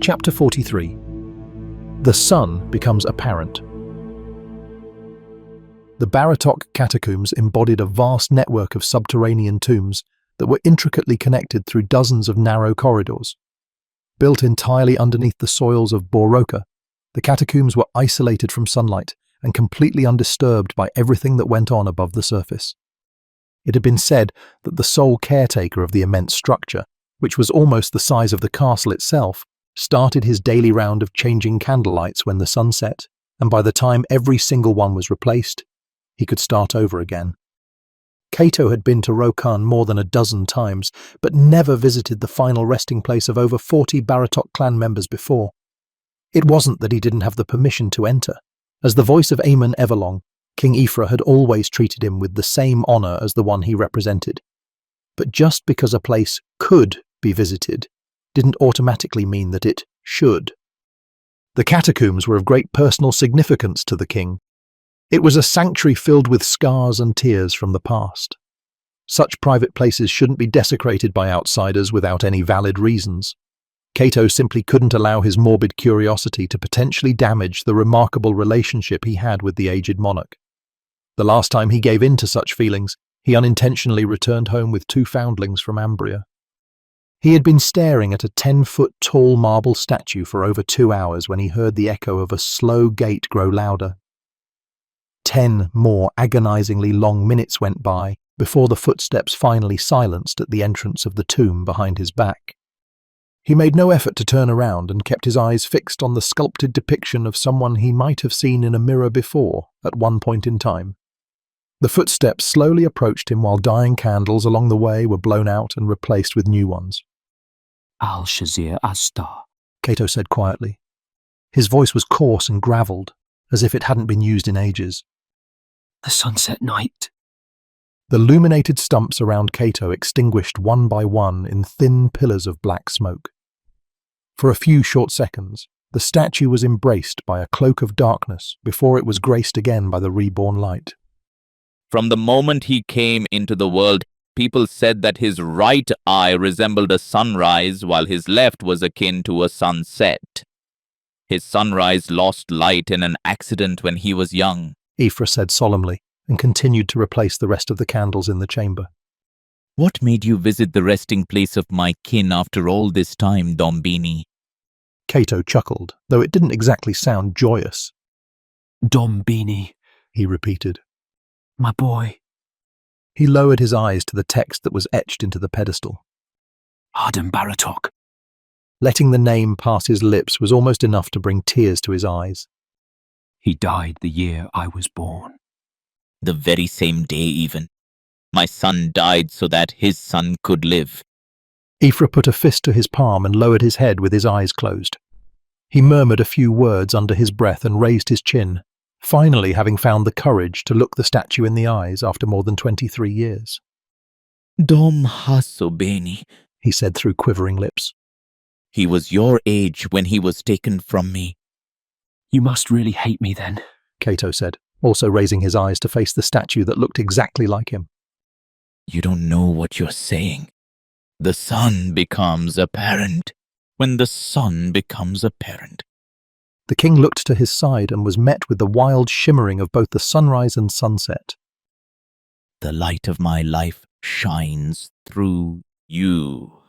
Chapter 43. The sun becomes apparent. The Baratok catacombs embodied a vast network of subterranean tombs that were intricately connected through dozens of narrow corridors. Built entirely underneath the soils of Boroka, the catacombs were isolated from sunlight and completely undisturbed by everything that went on above the surface. It had been said that the sole caretaker of the immense structure, which was almost the size of the castle itself, started his daily round of changing candlelights when the sun set, and by the time every single one was replaced, he could start over again. Cato had been to Rokan more than a dozen times, but never visited the final resting place of over 40 Baratok clan members before. It wasn't that he didn't have the permission to enter. As the voice of Aemon Everlong, King Aefra had always treated him with the same honour as the one he represented. But just because a place could be visited didn't automatically mean that it should. The catacombs were of great personal significance to the king. It was a sanctuary filled with scars and tears from the past. Such private places shouldn't be desecrated by outsiders without any valid reasons. Cato simply couldn't allow his morbid curiosity to potentially damage the remarkable relationship he had with the aged monarch. The last time he gave in to such feelings, he unintentionally returned home with 2 foundlings from Ambria. He had been staring at a 10-foot-tall marble statue for over 2 hours when he heard the echo of a slow gate grow louder. 10 more agonizingly long minutes went by before the footsteps finally silenced at the entrance of the tomb behind his back. He made no effort to turn around and kept his eyes fixed on the sculpted depiction of someone he might have seen in a mirror before at one point in time. The footsteps slowly approached him while dying candles along the way were blown out and replaced with new ones. Al-Shazir Astar, Cato said quietly. His voice was coarse and gravelled, as if it hadn't been used in ages. the sunset night. The illuminated stumps around Cato extinguished one by one in thin pillars of black smoke. For a few short seconds, the statue was embraced by a cloak of darkness before it was graced again by the reborn light. From the moment he came into the world, people said that his right eye resembled a sunrise while his left was akin to a sunset. His sunrise lost light in an accident when he was young, Aefra said solemnly, and continued to replace the rest of the candles in the chamber. What made you visit the resting place of my kin after all this time, Dombini? Cato chuckled, though it didn't exactly sound joyous. Dombini, He repeated. my boy. He lowered his eyes to the text that was etched into the pedestal. Arden Baratok. Letting the name pass his lips was almost enough to bring tears to his eyes. He died the year I was born. The very same day even. My son died so that his son could live. Aefra put a fist to his palm and lowered his head with his eyes closed. He murmured a few words under his breath and raised his chin, finally having found the courage to look the statue in the eyes after more than 23 years. Dom Hasobeni, He said through quivering lips. he was your age when he was taken from me. You must really hate me then. Cato said, also raising his eyes to face the statue that looked exactly like him. You don't know what you're saying. The sun becomes apparent when the sun becomes apparent. The king looked to his side and was met with the wild shimmering of both the sunrise and sunset. The light of my life shines through you.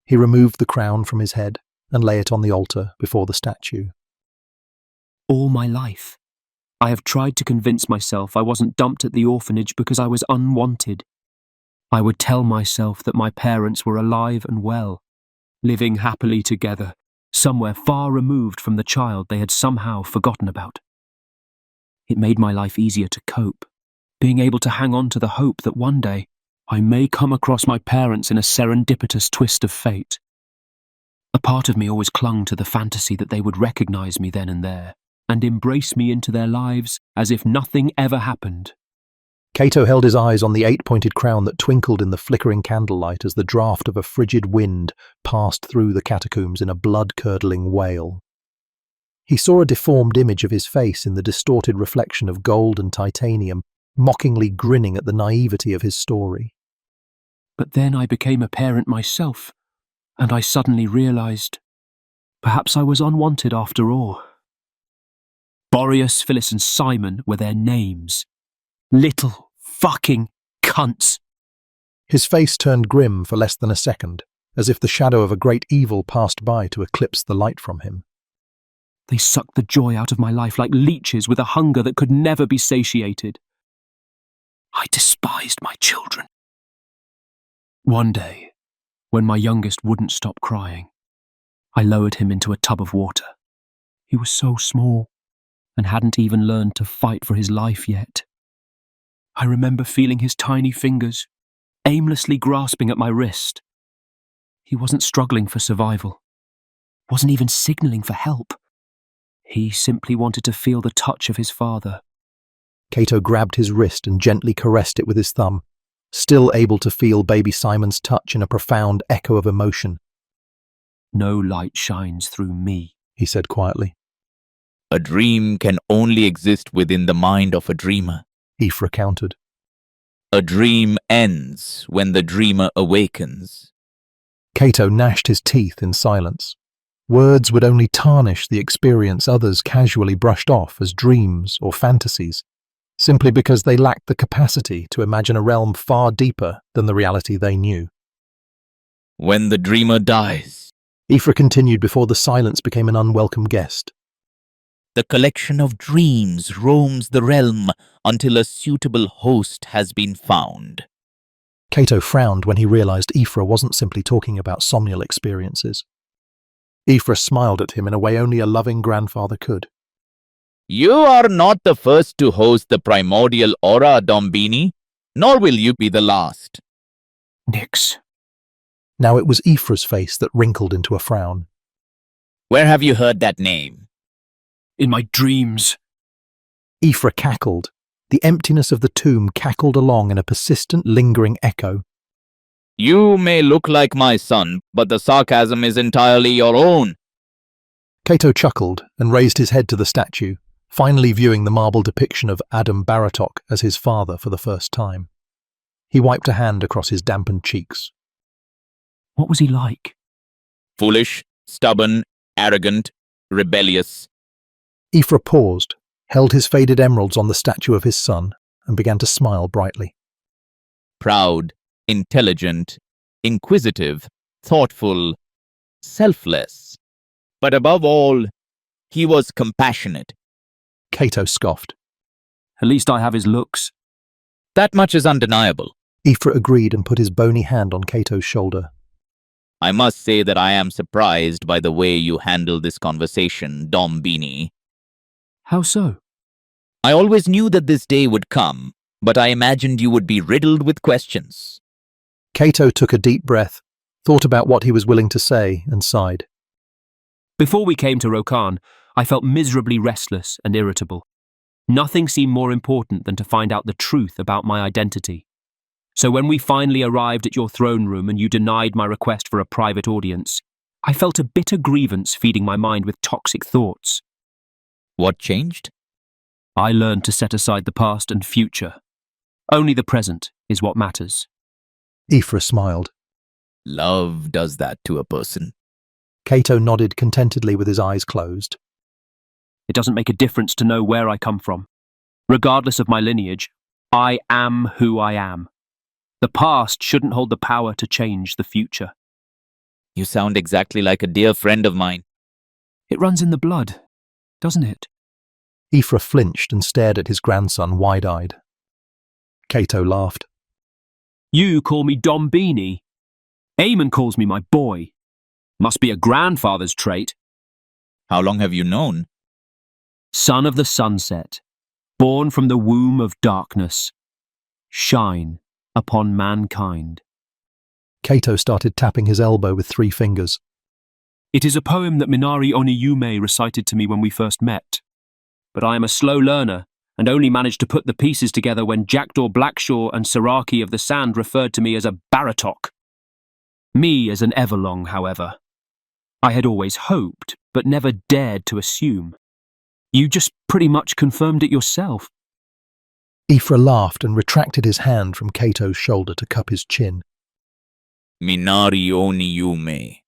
He removed the crown from his head and lay it on the altar before the statue. All my life, I have tried to convince myself I wasn't dumped at the orphanage because I was unwanted. I would tell myself that my parents were alive and well, living happily together, somewhere far removed from the child they had somehow forgotten about. It made my life easier to cope, being able to hang on to the hope that one day I may come across my parents in a serendipitous twist of fate. A part of me always clung to the fantasy that they would recognize me then and there, and embrace me into their lives as if nothing ever happened. Cato held his eyes on the 8-pointed crown that twinkled in the flickering candlelight as the draught of a frigid wind passed through the catacombs in a blood-curdling wail. He saw a deformed image of his face in the distorted reflection of gold and titanium, mockingly grinning at the naivety of his story. But then I became a parent myself, and I suddenly realized, Perhaps I was unwanted after all. Boreas, Phyllis and Simon were their names. Little fucking cunts. His face turned grim for less than a second, as if the shadow of a great evil passed by to eclipse the light from him. They sucked the joy out of my life like leeches with a hunger that could never be satiated. I despised my children. One day, when my youngest wouldn't stop crying, I lowered him into a tub of water. He was so small and hadn't even learned to fight for his life yet. I remember feeling his tiny fingers aimlessly grasping at my wrist. He wasn't struggling for survival, wasn't even signalling for help. He simply wanted to feel the touch of his father. Cato grabbed his wrist and gently caressed it with his thumb, still able to feel baby Simon's touch in a profound echo of emotion. No light shines through me, he said quietly. A dream can only exist within the mind of a dreamer. Aoife countered. A dream ends when the dreamer awakens. Cato gnashed his teeth in silence. Words would only tarnish the experience others casually brushed off as dreams or fantasies, simply because they lacked the capacity to imagine a realm far deeper than the reality they knew. When the dreamer dies, Aoife continued before the silence became an unwelcome guest. the collection of dreams roams the realm until a suitable host has been found. Cato frowned when he realized Aoife wasn't simply talking about somnal experiences. Aoife smiled at him in a way only a loving grandfather could. You are not the first to host the primordial aura, Dombini, nor will you be the last. Nix. Now it was Aoife's face that wrinkled into a frown. Where have you heard that name? In my dreams. Aoife cackled. The emptiness of the tomb cackled along in a persistent, lingering echo. You may look like my son, but the sarcasm is entirely your own. Cato chuckled and raised his head to the statue, finally viewing the marble depiction of Adam Baratok as his father for the first time. He wiped a hand across his dampened cheeks. What was he like? Foolish, stubborn, arrogant, rebellious. Aoife paused, held his faded emeralds on the statue of his son, and began to smile brightly. Proud, intelligent, inquisitive, thoughtful, selfless. But above all, he was compassionate. Cato scoffed. At least I have his looks. That much is undeniable. Aoife agreed and put his bony hand on Cato's shoulder. I must say that I am surprised by the way you handle this conversation, Dombini. How so? I always knew that this day would come, but I imagined you would be riddled with questions. Cato took a deep breath, thought about what he was willing to say, and sighed. Before we came to Rokan, I felt miserably restless and irritable. Nothing seemed more important than to find out the truth about my identity. So when we finally arrived at your throne room and you denied my request for a private audience, I felt a bitter grievance feeding my mind with toxic thoughts. What changed? I learned to set aside the past and future. Only the present is what matters. Aoife smiled. Love does that to a person. Cato nodded contentedly with his eyes closed. It doesn't make a difference to know where I come from. Regardless of my lineage, I am who I am. The past shouldn't hold the power to change the future. You sound exactly like a dear friend of mine. It runs in the blood, doesn't it? Aoife flinched and stared at his grandson wide-eyed. Cato laughed. You call me Dombini. Eamon calls me my boy. Must be a grandfather's trait. How long have you known? Son of the sunset, born from the womb of darkness. Shine upon mankind. Cato started tapping his elbow with 3 fingers. It is a poem that Minari Oniyume recited to me when we first met. But I am a slow learner and only managed to put the pieces together when Jackdaw Blackshaw and Saraki of the Sand referred to me as a Baratok. Me as an Everlong, however. I had always hoped, but never dared to assume. You just pretty much confirmed it yourself. Aoife laughed and retracted his hand from Cato's shoulder to cup his chin. Minari Oniyume.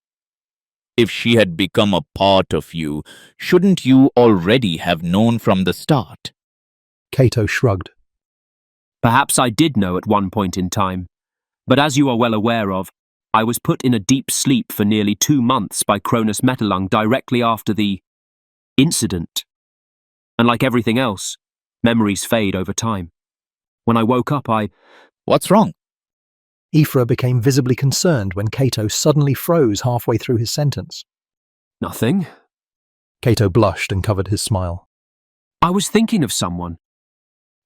If she had become a part of you, shouldn't you already have known from the start? Cato shrugged. Perhaps I did know at one point in time, but as you are well aware of, I was put in a deep sleep for nearly 2 months by Cronus Metalung directly after the incident. And like everything else, memories fade over time. When I woke up, What's wrong? Ephra became visibly concerned when Cato suddenly froze halfway through his sentence. Nothing. Cato blushed and covered his smile. I was thinking of someone.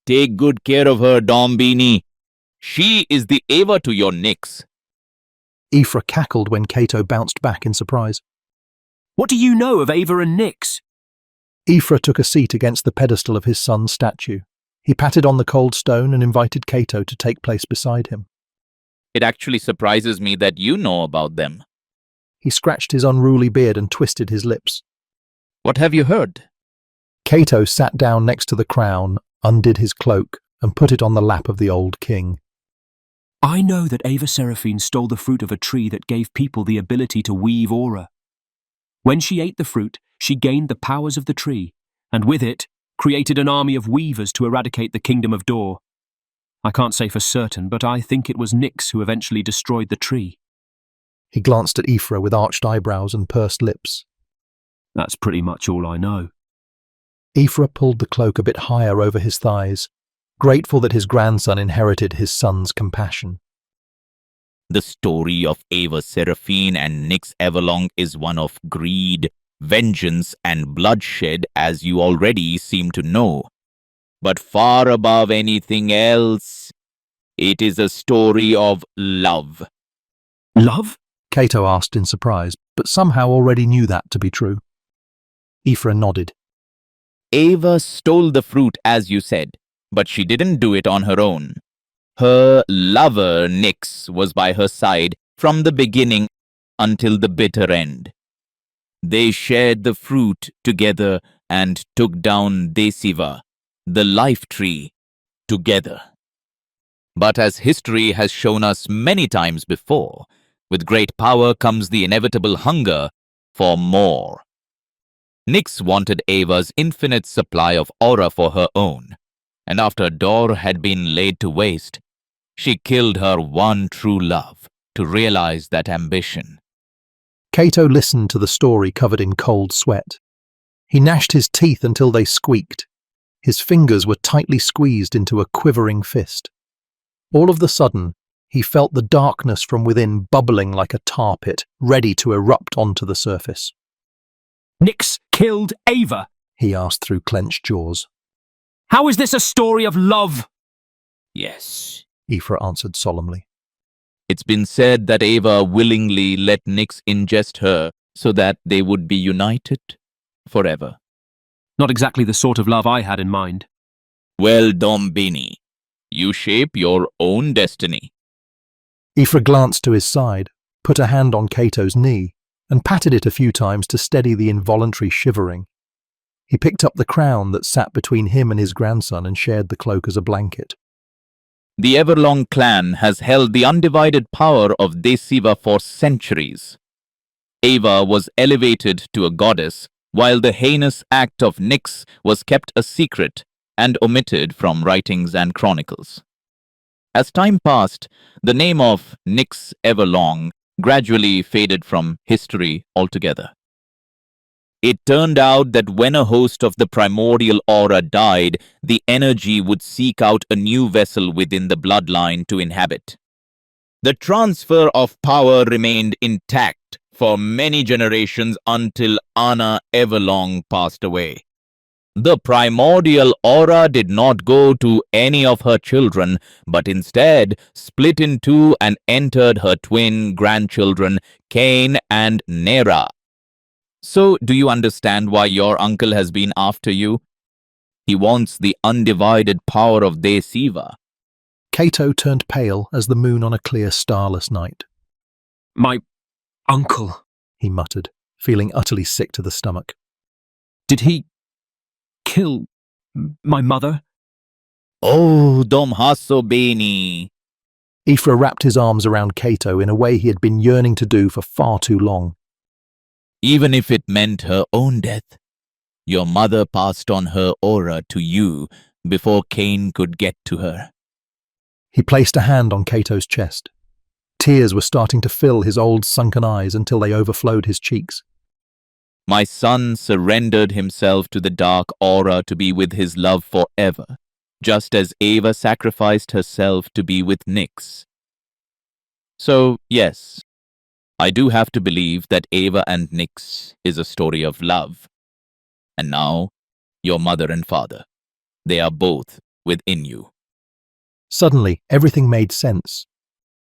Take good care of her, Dombini. She is the Eva to your Nyx. Ephra cackled when Cato bounced back in surprise. What do you know of Ava and Nyx? Ephra took a seat against the pedestal of his son's statue. He patted on the cold stone and invited Cato to take place beside him. It actually surprises me that you know about them. He scratched his unruly beard and twisted his lips. What have you heard? Cato sat down next to the crown, undid his cloak, and put it on the lap of the old king. I know that Ava Seraphine stole the fruit of a tree that gave people the ability to weave aura. When she ate the fruit, she gained the powers of the tree, and with it, created an army of weavers to eradicate the kingdom of Dor. I can't say for certain, but I think it was Nyx who eventually destroyed the tree. He glanced at Ephra with arched eyebrows and pursed lips. That's pretty much all I know. Ephra pulled the cloak a bit higher over his thighs, grateful that his grandson inherited his son's compassion. The story of Ava Seraphine and Nyx Everlong is one of greed, vengeance, and bloodshed, as you already seem to know. But far above anything else, it is a story of love. Love? Cato asked in surprise, but somehow already knew that to be true. Ephra nodded. Ava stole the fruit, as you said, but she didn't do it on her own. Her lover, Nyx, was by her side from the beginning until the bitter end. They shared the fruit together and took down Desiva, the life tree, together. But as history has shown us many times before, with great power comes the inevitable hunger for more. Nyx wanted Ava's infinite supply of aura for her own, and after Dor had been laid to waste, she killed her one true love to realize that ambition. Cato listened to the story covered in cold sweat. He gnashed his teeth until they squeaked. His fingers were tightly squeezed into a quivering fist. All of the sudden, he felt the darkness from within bubbling like a tar pit, ready to erupt onto the surface. Nyx killed Ava? He asked through clenched jaws. How is this a story of love? Yes. Ephra answered solemnly. It's been said that Ava willingly let Nyx ingest her so that they would be united forever. Not exactly the sort of love I had in mind. Well, Dombini, you shape your own destiny. Ephra glanced to his side, put a hand on Cato's knee, and patted it a few times to steady the involuntary shivering. He picked up the crown that sat between him and his grandson and shared the cloak as a blanket. The Everlong clan has held the undivided power of Desiva for centuries. Ava was elevated to a goddess, while the heinous act of Nyx was kept a secret and omitted from writings and chronicles. As time passed, the name of Nyx Everlong gradually faded from history altogether. It turned out that when a host of the primordial aura died, the energy would seek out a new vessel within the bloodline to inhabit. The transfer of power remained intact for many generations until Anna Everlong passed away. The primordial aura did not go to any of her children, but instead split in two and entered her twin grandchildren, Cain and Nera. So, do you understand why your uncle has been after you? He wants the undivided power of Desiva. Cato turned pale as the moon on a clear starless night. My uncle. He muttered, feeling utterly sick to the stomach. Did he kill my mother? Oh, Dom Hasso Beni. Ephra wrapped his arms around Cato in a way he had been yearning to do for far too long. even if it meant her own death. Your mother passed on her aura to you before Cain could get to her. He placed a hand on Cato's chest. Tears were starting to fill his old sunken eyes until they overflowed his cheeks. My son surrendered himself to the dark aura to be with his love forever, just as Ava sacrificed herself to be with Nyx. So, yes, I do have to believe that Ava and Nyx is a story of love. And now, your mother and father, they are both within you. Suddenly, everything made sense.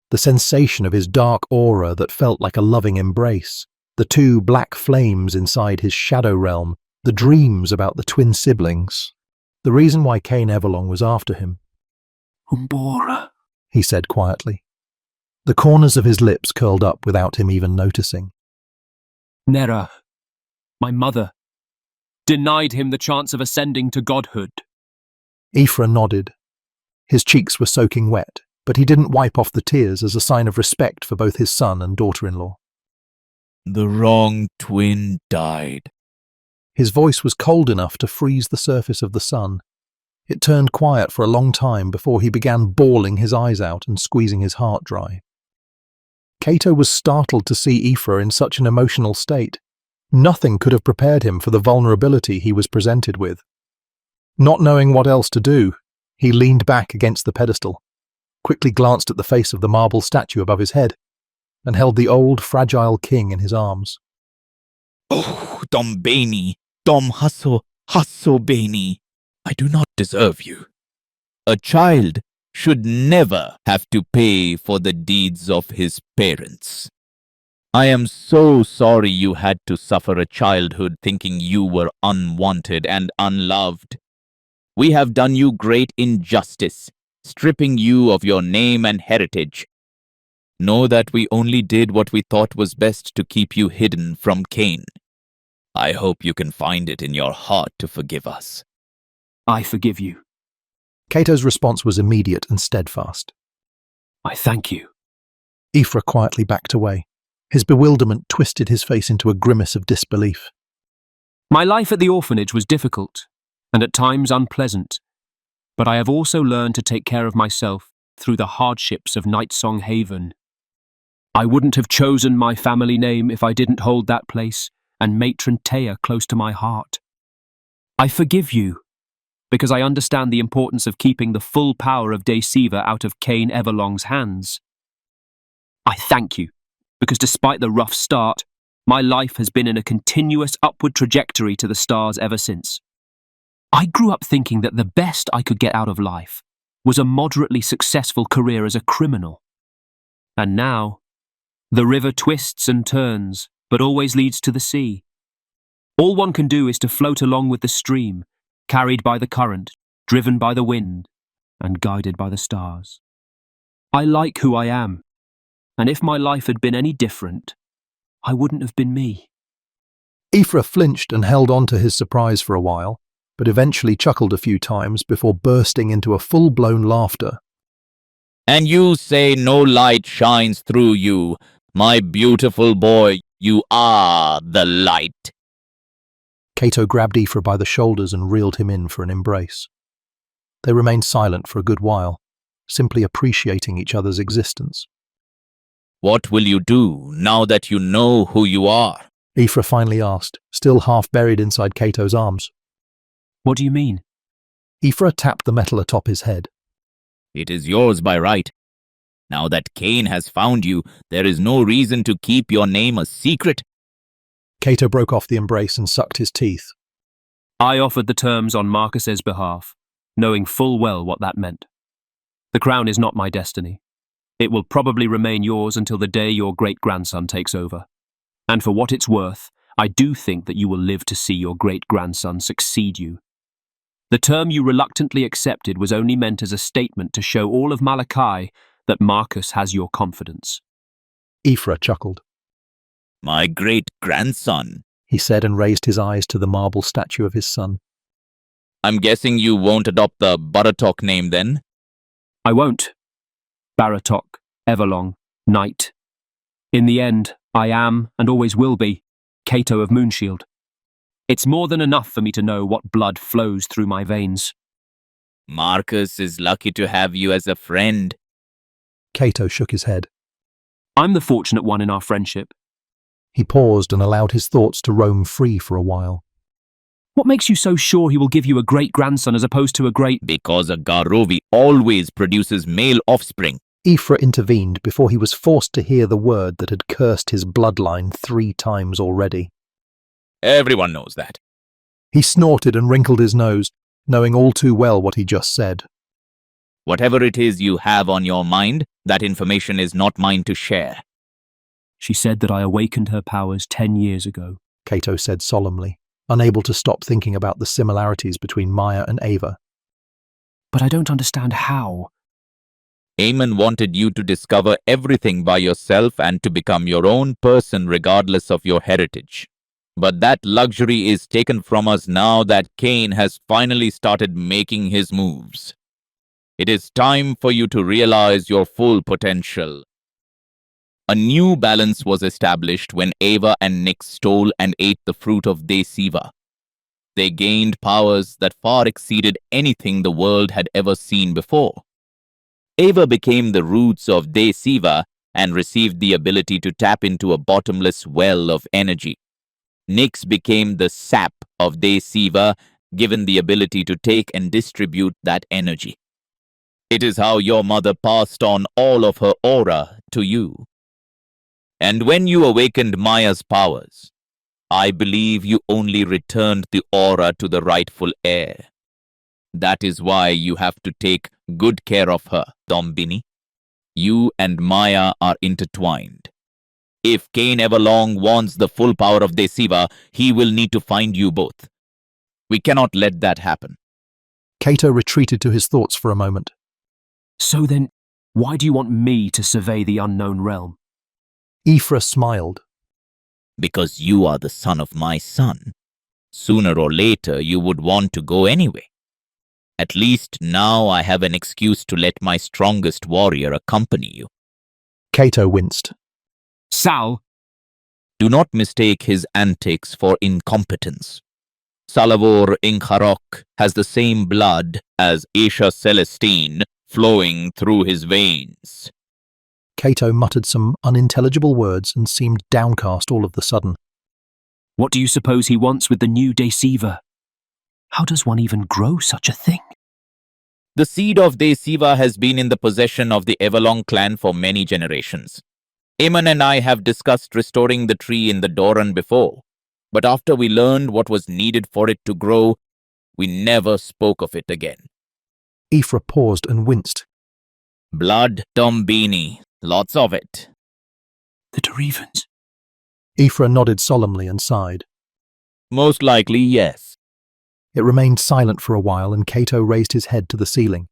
The sensation of his dark aura that felt like a loving embrace, the two black flames inside his shadow realm, the dreams about the twin siblings, the reason why Cain Everlong was after him. Umbora, He said quietly. The corners of his lips curled up without him even noticing. Nera, my mother, denied him the chance of ascending to godhood. Ephra nodded. His cheeks were soaking wet, but he didn't wipe off the tears as a sign of respect for both his son and daughter-in-law. The wrong twin died. His voice was cold enough to freeze the surface of the sun. It turned quiet for a long time before he began bawling his eyes out and squeezing his heart dry. Cato was startled to see Ephra in such an emotional state. Nothing could have prepared him for the vulnerability he was presented with. Not knowing what else to do, he leaned back against the pedestal, quickly glanced at the face of the marble statue above his head, and held the old, fragile king in his arms. Oh, Dom Beni, Dom Hasso Beni, I do not deserve you. A child should never have to pay for the deeds of his parents. I am so sorry you had to suffer a childhood thinking you were unwanted and unloved. We have done you great injustice, stripping you of your name and heritage. Know that we only did what we thought was best to keep you hidden from Cain. I hope you can find it in your heart to forgive us. I forgive you. Cato's response was immediate and steadfast. I thank you. Ephra quietly backed away. His bewilderment twisted his face into a grimace of disbelief. My life at the orphanage was difficult, and at times unpleasant, but I have also learned to take care of myself through the hardships of Nightsong Haven. I wouldn't have chosen my family name if I didn't hold that place and Matron Taya close to my heart. I forgive you, because I understand the importance of keeping the full power of Deceiver out of Cain Everlong's hands. I thank you, because despite the rough start, my life has been in a continuous upward trajectory to the stars ever since. I grew up thinking that the best I could get out of life was a moderately successful career as a criminal. And now, the river twists and turns, but always leads to the sea. All one can do is to float along with the stream, carried by the current, driven by the wind, and guided by the stars. I like who I am, and if my life had been any different, I wouldn't have been me. Ephra flinched and held on to his surprise for a while, but eventually chuckled a few times before bursting into a full-blown laughter. And you say no light shines through you. My beautiful boy, you are the light. Cato grabbed Ephra by the shoulders and reeled him in for an embrace. They remained silent for a good while, simply appreciating each other's existence. What will you do now that you know who you are? Ephra finally asked, still half buried inside Cato's arms. What do you mean? Ephra tapped the metal atop his head. It is yours by right. Now that Cain has found you, there is no reason to keep your name a secret. Cato broke off the embrace and sucked his teeth. I offered the terms on Marcus's behalf, knowing full well what that meant. The crown is not my destiny. It will probably remain yours until the day your great-grandson takes over. And for what it's worth, I do think that you will live to see your great-grandson succeed you. The term you reluctantly accepted was only meant as a statement to show all of Malachi that Marcus has your confidence. Ephra chuckled. My great-grandson, he said and raised his eyes to the marble statue of his son. I'm guessing you won't adopt the Baratok name then? I won't. Baratok, Everlong, Knight. In the end, I am, and always will be, Cato of Moonshield. It's more than enough for me to know what blood flows through my veins. Marcus is lucky to have you as a friend. Cato shook his head. I'm the fortunate one in our friendship. He paused and allowed his thoughts to roam free for a while. What makes you so sure he will give you a great-grandson as opposed to a great— Because a Garovi always produces male offspring. Ephra intervened before he was forced to hear the word that had cursed his bloodline 3 times already. Everyone knows that. He snorted and wrinkled his nose, knowing all too well what he just said. Whatever it is you have on your mind, that information is not mine to share. She said that I awakened her powers 10 years ago. Cato said solemnly, unable to stop thinking about the similarities between Maya and Ava. But I don't understand how. Aemon wanted you to discover everything by yourself and to become your own person regardless of your heritage. But that luxury is taken from us now that Cain has finally started making his moves. It is time for you to realize your full potential. A new balance was established when Ava and Nyx stole and ate the fruit of Desiva. They gained powers that far exceeded anything the world had ever seen before. Ava became the roots of Desiva and received the ability to tap into a bottomless well of energy. Nyx became the sap of Desiva, given the ability to take and distribute that energy. It is how your mother passed on all of her aura to you. And when you awakened Maya's powers, I believe you only returned the aura to the rightful heir. That is why you have to take good care of her, Dombini. You and Maya are intertwined. If Cain Everlong wants the full power of Desiva, he will need to find you both. We cannot let that happen. Cato retreated to his thoughts for a moment. So then, why do you want me to survey the unknown realm? Ephra smiled. Because you are the son of my son. Sooner or later, you would want to go anyway. At least now I have an excuse to let my strongest warrior accompany you. Cato winced. Sal! Do not mistake his antics for incompetence. Salavor Inkharok has the same blood as Aisha Celestine flowing through his veins. Cato muttered some unintelligible words and seemed downcast all of the sudden. What do you suppose he wants with the new Desiva? How does one even grow such a thing? The seed of Desiva has been in the possession of the Everlong clan for many generations. Aemon and I have discussed restoring the tree in the Doran before, but after we learned what was needed for it to grow, we never spoke of it again. Ephra paused and winced. Blood, Dombini, lots of it. The Derevans. Ephra nodded solemnly and sighed. Most likely, yes. It remained silent for a while, and Cato raised his head to the ceiling,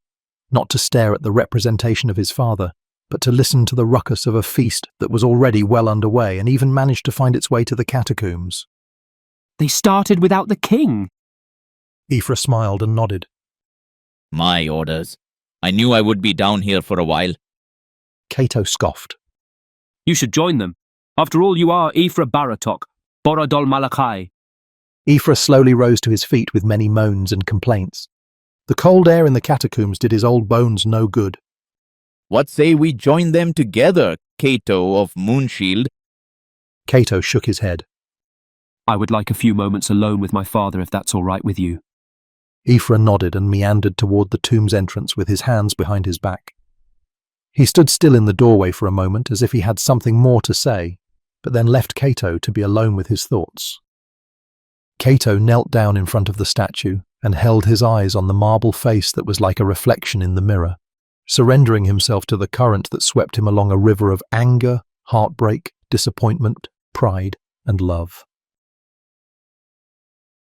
not to stare at the representation of his father, but to listen to the ruckus of a feast that was already well underway and even managed to find its way to the catacombs. They started without the king. Ephra smiled and nodded. My orders. I knew I would be down here for a while. Cato scoffed. You should join them. After all, you are Ephra Baratok, Boradol Malachi. Ephra slowly rose to his feet with many moans and complaints. The cold air in the catacombs did his old bones no good. What say we join them together, Cato of Moonshield? Cato shook his head. I would like a few moments alone with my father if that's all right with you. Ephra nodded and meandered toward the tomb's entrance with his hands behind his back. He stood still in the doorway for a moment as if he had something more to say, but then left Cato to be alone with his thoughts. Cato knelt down in front of the statue and held his eyes on the marble face that was like a reflection in the mirror, surrendering himself to the current that swept him along a river of anger, heartbreak, disappointment, pride, and love.